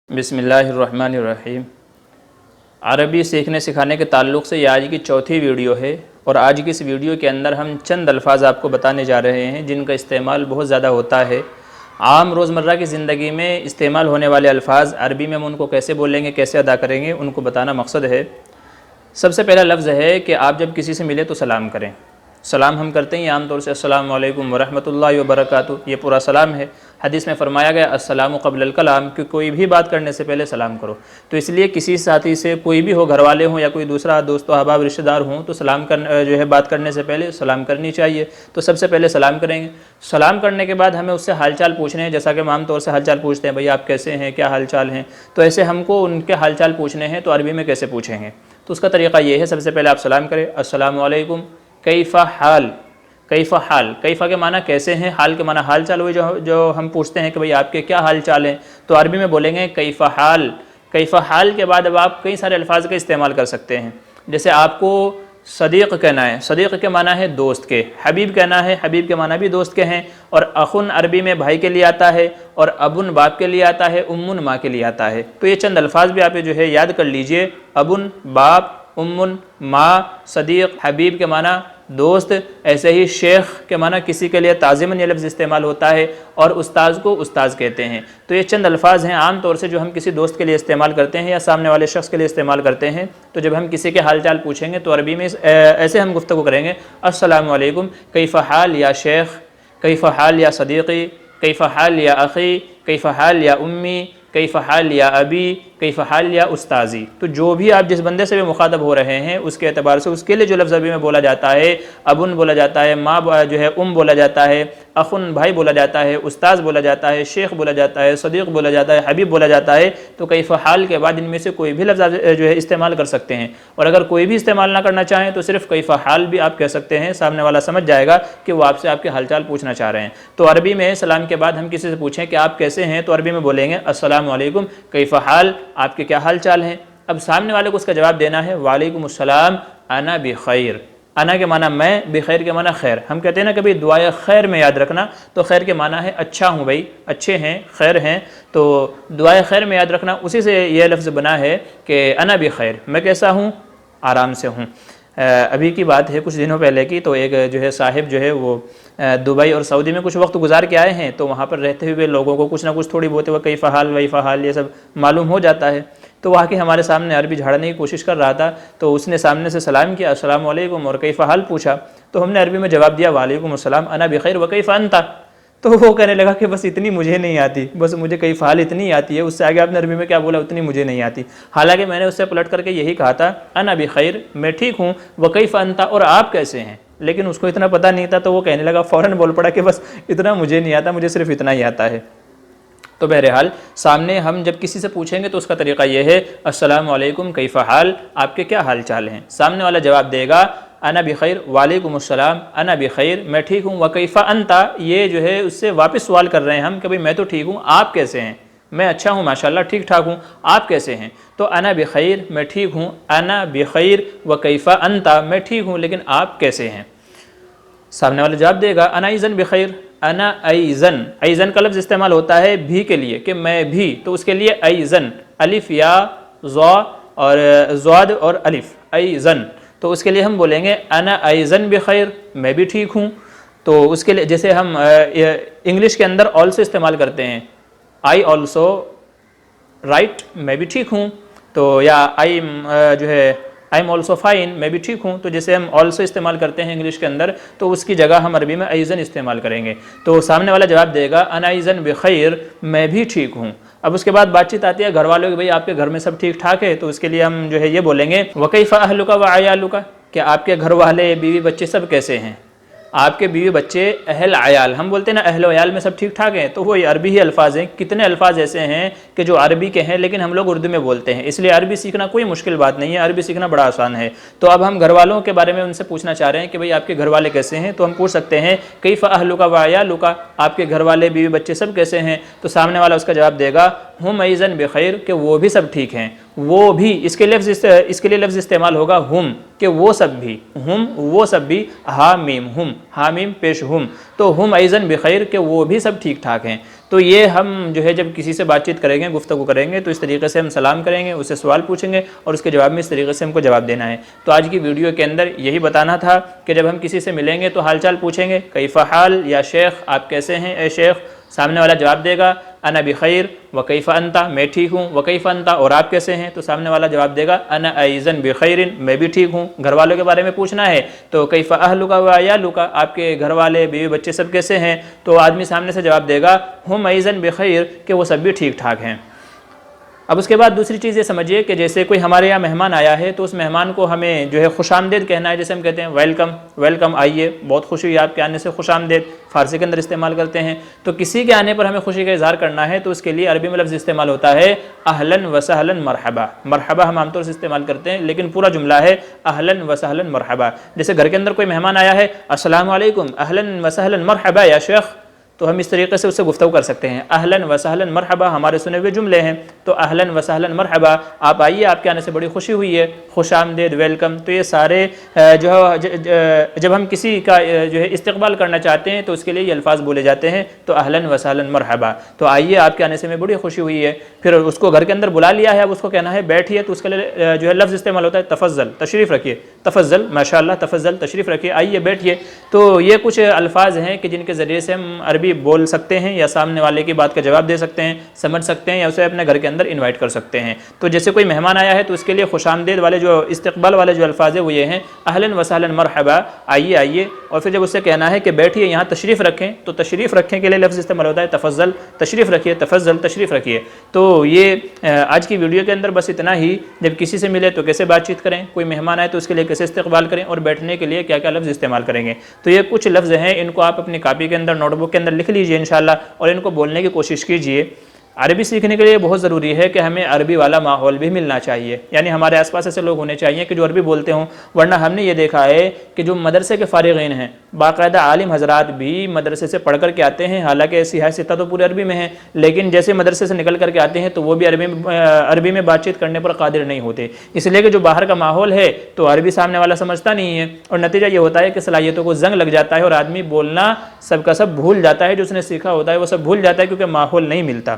बिस्मिल्लाहिर्रहमानिर्रहीम। अरबी सीखने सिखाने के ताल्लुक़ से ये आज की चौथी वीडियो है और आज की इस वीडियो के अंदर हम चंद अल्फाज आपको बताने जा रहे हैं जिनका इस्तेमाल बहुत ज़्यादा होता है। आम रोज़मर्रा की ज़िंदगी में इस्तेमाल होने वाले अल्फाज अरबी में हम उनको कैसे बोलेंगे, कैसे अदा करेंगे, उनको बताना मकसद है। सबसे पहला लफ्ज़ है कि आप जब किसी से मिले तो सलाम करें। सलाम हम करते हैं आम तौर से अस्सलामु अलैकुम व रहमतुल्लाहि व बरकातुहू, ये पूरा सलाम है। हदीस में फरमाया गया अस्सलामु क़ब्लल कलाम, कि कोई भी बात करने से पहले सलाम करो। तो इसलिए किसी साथी से, कोई भी हो, घर वाले हों या कोई दूसरा दोस्त अहबाब रिश्तेदार हों, तो सलाम कर बात करने से पहले सलाम करनी चाहिए। तो सबसे पहले सलाम करेंगे। सलाम करने के बाद हमें उससे हालचाल पूछने हैं, जैसा कि हम आम तौर से हालचाल पूछते हैं, भाई आप कैसे हैं, क्या हालचाल हैं। तो ऐसे हमको उनके हालचाल पूछने हैं, तो अरबी में कैसे पूछेंगे। तो उसका तरीक़ा ये है, सबसे पहले आप सलाम करें, अस्सलामु अलैकुम कैफ़ा हाल। कैफ़ा हाल, कैफ़ा के माना कैसे हैं, हाल के माना हाल चाल हुई। जो हम पूछते हैं कि भाई आपके क्या हाल चाल हैं, तो अरबी में बोलेंगे कैफ़ा हाल। कैफ़ा हाल के बाद अब आप कई सारे अल्फाज का इस्तेमाल कर सकते हैं। जैसे आपको सदीक़ कहना है, सदीक़ के माना है दोस्त के। हबीब कहना है, हबीब के माना भी दोस्त के हैं। और अखुन अरबी में भाई के लिए आता है, और अबुन बाप के लिए आता है, उम्मुन माँ के लिए आता है। तो ये चंद अल्फाज भी आप जो है याद कर लीजिए। अबुन बाप, उम्मुन माँ, सदीक़ हबीब के माना दोस्त। ऐसे ही शेख के माना किसी के लिए ताज़िमन ये लफ्ज़ इस्तेमाल होता है, और उस्ताज़ को उस्ताज़ कहते हैं। तो ये चंद अल्फाज हैं आम तौर से जो हम किसी दोस्त के लिए इस्तेमाल करते हैं या सामने वाले शख्स के लिए इस्तेमाल करते हैं। तो जब हम किसी के हाल चाल पूछेंगे तो अरबी में ऐसे हम गुफ्तगू करेंगे, अस्सलामु अलैकुम कैफ़ा हाल या शेख, कैफ़ा हाल या सदीक़ी, कैफ़ा हाल या अख़ी, कैफ़ा हाल या उम्मी, कैफ़ा हाल या अबी, कैफ़ा हाल या उस्ताज़ी। तो जो भी आप जिस बंदे से भी मुखातब हो रहे हैं उसके एतबार से उसके लिए जो लफ्ज़ अरबी में बोला जाता है, अबुन बोला जाता है, माँ जो है बोला जाता है, अखुन भाई बोला जाता है, उस्ताज़ बोला जाता है, शेख बोला जाता है, सदीक़ बोला जाता है, हबीब बोला जाता है। तो कैफ़ा हाल के बाद इनमें से कोई भी लफ्ज़ जो है इस्तेमाल कर सकते हैं। और अगर कोई भी इस्तेमाल ना करना चाहें तो सिर्फ कैफ़ा हाल भी आप कह सकते हैं। सामने वाला समझ जाएगा कि वो आपसे आपके हालचाल पूछना चाह रहे हैं। तो अरबी में सलाम के बाद हम किसी से पूछें कि आप कैसे हैं, तो अरबी में बोलेंगे अस्सलामु अलैकुम कैफ़ा हाल, आपके क्या हाल चाल हैं। अब सामने वाले को उसका जवाब देना है वालेकुम अस्सलाम अना बिखैर। अना के माना मैं, बिखैर के माना खैर। हम कहते हैं ना कभी दुआए खैर में याद रखना, तो खैर के माना है अच्छा हूँ, भाई अच्छे हैं, खैर हैं। तो दुआए खैर में याद रखना, उसी से यह लफ्ज़ बना है कि अना बिखैर, मैं कैसा हूँ, आराम से हूँ। अभी की बात है कुछ दिनों पहले की, तो एक जो है साहिब जो है वो दुबई और सऊदी में कुछ वक्त गुजार के आए हैं। तो वहाँ पर रहते हुए लोगों को कुछ ना कुछ थोड़ी बहुत वो कैफ़ा हाल वैफ़ा हाल ये सब मालूम हो जाता है। तो वहाँ के हमारे सामने अरबी झाड़ने की कोशिश कर रहा था, तो उसने सामने से सलाम किया अस्सलामु अलैकुम और कैफ़ा हाल पूछा। तो हमने अरबी में जवाब दिया वालेकुम अस्सलाम अना बिखैर व कैफ़ा अंता। तो वो कहने लगा कि बस इतनी मुझे नहीं आती, बस मुझे कैफ़ा हाल इतनी आती है, उससे आगे आपने अरबी में क्या बोला उतनी मुझे नहीं आती। हालांकि मैंने उससे पलट करके यही कहा था अना बिखैर, मैं ठीक हूँ, व कैफ़ा अंता, और आप कैसे हैं। लेकिन उसको इतना पता नहीं था, तो वो कहने लगा, फ़ौरन बोल पड़ा कि बस इतना मुझे नहीं आता, मुझे सिर्फ इतना ही आता है। तो बहरहाल सामने हम जब किसी से पूछेंगे तो उसका तरीक़ा यह है अस्सलामु अलैकुम कैफ़ा हाल, आपके क्या हाल चाल हैं। सामने वाला जवाब देगा अना बिखैर, वालेकुम अस्सलाम अना बिखैर, मैं ठीक हूँ। व कैफ़ा अंता, ये जो है उससे वापस सवाल कर रहे हैं हम कि भाई मैं तो ठीक हूँ, आप कैसे हैं। मैं अच्छा हूँ माशाल्लाह, ठीक ठाक हूँ, आप कैसे हैं। तो अना बिखैर, मैं ठीक हूँ, अना बिखैर व कैफ़ा अंता, मैं ठीक हूँ लेकिन आप कैसे हैं। सामने वाला जवाब देगा अना ऐज़न बिखैर, अना ऐज़न। ऐज़न का लफ्ज़ इस्तेमाल होता है भी के लिए, कि मैं भी। तो उसके लिए ऐज़न, अलिफ या ज़ा और ज़ाद और अलिफ, ऐज़न। तो उसके लिए हम बोलेंगे अना ऐज़न बिखैर, मैं भी ठीक हूँ। तो उसके लिए जैसे हम इंग्लिश के अंदर ऑल्सो इस्तेमाल करते हैं, आई ऑल्सो राइट, मैं भी ठीक हूँ। तो या आई जो है आई एम ऑल्सो फाइन, मैं भी ठीक हूँ। तो जैसे हम ऑल्सो इस्तेमाल करते हैं इंग्लिश के अंदर, तो उसकी जगह हम अरबी में ऐज़न इस्तेमाल करेंगे। तो सामने वाला जवाब देगा अना ऐज़न बिखैर, मैं भी ठीक हूँ। अब उसके बाद बातचीत आती है घर वालों की, भाई आपके घर में सब ठीक ठाक है। तो उसके लिए हम जो है ये बोलेंगे व कैफ़ा अहलुका व अयालुका, कि आपके घर वाले, बीवी बच्चे सब कैसे हैं। आपके बीवी बच्चे, अहल आयाल, हम बोलते हैं ना अहल आयाल में सब ठीक ठाक हैं, तो वो अरबी ही अल्फाज हैं। कितने अल्फाज ऐसे हैं कि जो अरबी के हैं लेकिन हम लोग उर्दू में बोलते हैं, इसलिए अरबी सीखना कोई मुश्किल बात नहीं है, अरबी सीखना बड़ा आसान है। तो अब हम घर वालों के बारे में उनसे पूछना चाह रहे हैं कि भाई आपके घर वाले कैसे हैं। तो हम पूछ सकते हैं कैफ़ा अहलुका व अयालुका, आपके घर वाले, बीवी बच्चे सब कैसे हैं। तो सामने वाला उसका जवाब देगा हुम ऐज़न बिखैर, कि वो भी सब ठीक हैं। वो भी, इसके लिए लफ्ज़ इस्तेमाल होगा हुम, कि वो सब भी, हुम वो सब भी, हामीम हुम, हामीम पेश हुम। तो हुम ऐज़न बिखैर, कि वो भी सब ठीक ठाक हैं। تو یہ ہم جو ہے جب کسی سے بات چیت کریں گے، گفتگو کریں گے، تو اس طریقے سے ہم سلام کریں گے، اسے سوال پوچھیں گے اور اس کے جواب میں اس طریقے سے ہم کو جواب دینا ہے۔ تو آج کی ویڈیو کے اندر یہی بتانا تھا کہ جب ہم کسی سے ملیں گے تو حال چال پوچھیں گے، کیف حال یا شیخ آپ کیسے ہیں اے شیخ، سامنے والا جواب دے گا انا بخیر وکیف انتا میں ٹھیک ہوں، وکیف انتا اور آپ کیسے ہیں، تو سامنے والا جواب دے گا انا ایضاً بخیر میں بھی ٹھیک ہوں۔ گھر والوں کے بارے میں پوچھنا ہے تو کیف اہلک و عیالک آپ کے گھر والے بیوی بچے سب کیسے ہیں، تو آدمی سامنے سے جواب دے گا ہم ایضاً بخیر کہ وہ سب بھی ٹھیک ٹھاک ہیں۔ اب اس کے بعد دوسری چیز یہ سمجھیے کہ جیسے کوئی ہمارے یہاں مہمان آیا ہے تو اس مہمان کو ہمیں جو ہے خوش آمدید کہنا ہے، جیسے ہم کہتے ہیں ویلکم، ویلکم آئیے، بہت خوشی ہوئی آپ کے آنے سے، خوش آمدید فارسی کے اندر استعمال کرتے ہیں۔ تو کسی کے آنے پر ہمیں خوشی کا اظہار کرنا ہے تو اس کے لیے عربی میں لفظ استعمال ہوتا ہے اہلاً و سہلاً مرحبا۔ مرحبا ہم عام طور سے استعمال کرتے ہیں لیکن پورا جملہ ہے اہلاً و سہلاً مرحبا۔ جیسے گھر کے اندر کوئی مہمان آیا ہے، السلام علیکم اہلاً و سہلاً مرحبا یا شیخ، تو ہم اس طریقے سے اس سے گفتگو کر سکتے ہیں، اہلاً و سہلاً مرحبا ہمارے سنے ہوئے جملے ہیں، تو اہلاً و سہلاً مرحبا آپ آئیے، آپ کے آنے سے بڑی خوشی ہوئی ہے، خوش آمدید، ویلکم۔ تو یہ سارے جب ہم کسی کا جو ہے استقبال کرنا چاہتے ہیں تو اس کے لیے یہ الفاظ بولے جاتے ہیں، تو اہلاً و سہلاً مرحبا، تو آئیے آپ کے آنے سے میں بڑی خوشی ہوئی ہے۔ پھر اس کو گھر کے اندر بلا لیا ہے، اب اس کو کہنا ہے بیٹھیے، تو اس کے لیے جو ہے لفظ استعمال ہوتا ہے تفضل، تشریف رکھیے، تفضل ماشاءاللہ، تفضل تشریف رکھیے، آئیے بیٹھیے۔ تو یہ کچھ الفاظ ہیں کہ جن کے ذریعے سے ہم عربی بول سکتے ہیں یا سامنے والے کی بات کا جواب دے سکتے ہیں، سمجھ سکتے ہیں یا اسے اپنے گھر کے اندر انوائٹ کر سکتے ہیں۔ تو جیسے کوئی مہمان آیا ہے تو اس کے لیے خوش آمدید والے جو استقبال والے جو الفاظ ہیں وہ یہ ہیں اہلاً و سہلاً مرحبا، آئیے آئیے، اور پھر جب اسے کہنا ہے کہ بیٹھیے یہاں تشریف رکھیں، تو تشریف رکھیں کے لیے لفظ استعمال ہوتا ہے تفضل، تشریف رکھیے، تفضل تشریف رکھیے۔ تو یہ آج کی ویڈیو کے اندر بس اتنا ہی۔ جب کسی سے ملے تو کیسے بات چیت کریں، کوئی مہمان آئے تو اس کے لیے کیسے استقبال کریں، اور بیٹھنے کے لیے کیا کیا لفظ استعمال کریں گے، تو یہ کچھ لفظ ہیں، ان کو آپ اپنی کاپی کے اندر، نوٹ بک کے اندر لکھ لیجئے انشاءاللہ، اور ان کو بولنے کی کوشش کیجئے۔ عربی سیکھنے کے لیے بہت ضروری ہے کہ ہمیں عربی والا ماحول بھی ملنا چاہیے، یعنی ہمارے آس پاس ایسے لوگ ہونے چاہیے کہ جو عربی بولتے ہوں، ورنہ ہم نے یہ دیکھا ہے کہ جو مدرسے کے فارغین ہیں، باقاعدہ عالم حضرات بھی مدرسے سے پڑھ کر کے آتے ہیں، حالانکہ ایسی حیثیت تو پورے عربی میں ہے، لیکن جیسے مدرسے سے نکل کر کے آتے ہیں تو وہ بھی عربی میں بات چیت کرنے پر قادر نہیں ہوتے، اس لیے کہ جو باہر کا ماحول ہے تو عربی سامنے والا سمجھتا نہیں ہے، اور نتیجہ یہ ہوتا ہے کہ صلاحیتوں کو زنگ لگ جاتا ہے اور آدمی بولنا سب کا سب بھول جاتا ہے، جو اس نے سیکھا ہوتا ہے وہ سب بھول جاتا ہے، کیونکہ ماحول نہیں ملتا۔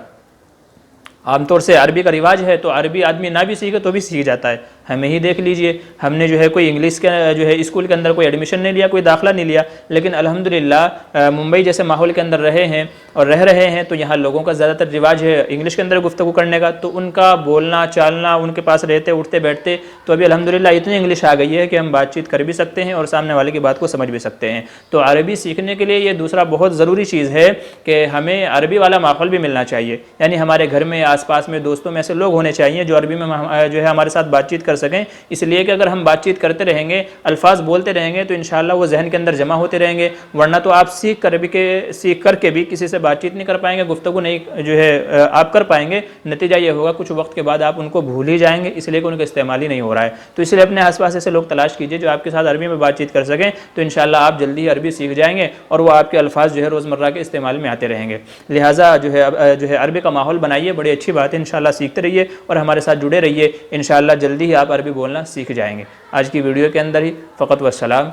عام طور سے عربی کا رواج ہے تو عربی آدمی نہ بھی سیکھے تو بھی سیکھ جاتا ہے۔ ہمیں ہی دیکھ لیجئے، ہم نے جو ہے کوئی انگلش کے جو ہے اسکول کے اندر کوئی ایڈمیشن نہیں لیا، کوئی داخلہ نہیں لیا، لیکن الحمدللہ ممبئی جیسے ماحول کے اندر رہے ہیں اور رہ رہے ہیں، تو یہاں لوگوں کا زیادہ تر رواج ہے انگلش کے اندر گفتگو کرنے کا، تو ان کا بولنا چالنا، ان کے پاس رہتے اٹھتے بیٹھتے تو ابھی الحمدللہ اتنی انگلش آ گئی ہے کہ ہم بات چیت کر بھی سکتے ہیں اور سامنے والے کی بات کو سمجھ بھی سکتے ہیں۔ تو عربی سیکھنے کے لیے یہ دوسرا بہت ضروری چیز ہے کہ ہمیں عربی والا ماحول بھی ملنا چاہیے، یعنی ہمارے گھر میں، آس پاس میں، دوستوں میں ایسے لوگ ہونے چاہیے جو عربی میں جو ہے ہمارے ساتھ بات چیت کر سکیں، اس لیے کہ اگر ہم بات چیت کرتے رہیں گے، الفاظ بولتے رہیں گے تو انشاءاللہ وہ ذہن کے اندر جمع ہوتے رہیں گے، ورنہ تو آپ سیکھ کر کے بھی کسی سے بات چیت نہیں کر پائیں گے، گفتگو نہیں جو ہے آپ کر پائیں گے، نتیجہ یہ ہوگا کچھ وقت کے بعد آپ ان کو بھول ہی جائیں گے، اس لیے کہ ان کا استعمال ہی نہیں ہو رہا ہے۔ تو اس لیے اپنے آس پاس ایسے لوگ تلاش کیجئے جو آپ کے ساتھ عربی میں بات چیت کر سکیں، تو انشاءاللہ آپ جلدی ہی عربی سیکھ جائیں گے اور وہ آپ کے الفاظ جو ہے روزمرہ کے استعمال میں آتے رہیں گے۔ لہٰذا جو ہے عربی کا ماحول بنائیے، بڑی اچھی بات ہے، انشاءاللہ سیکھتے رہیے اور ہمارے ساتھ جڑے رہیے، انشاءاللہ جلدی ہی آپ عربی بولنا سیکھ جائیں گے۔ آج کی ویڈیو کے اندر ہی فقط والسلام۔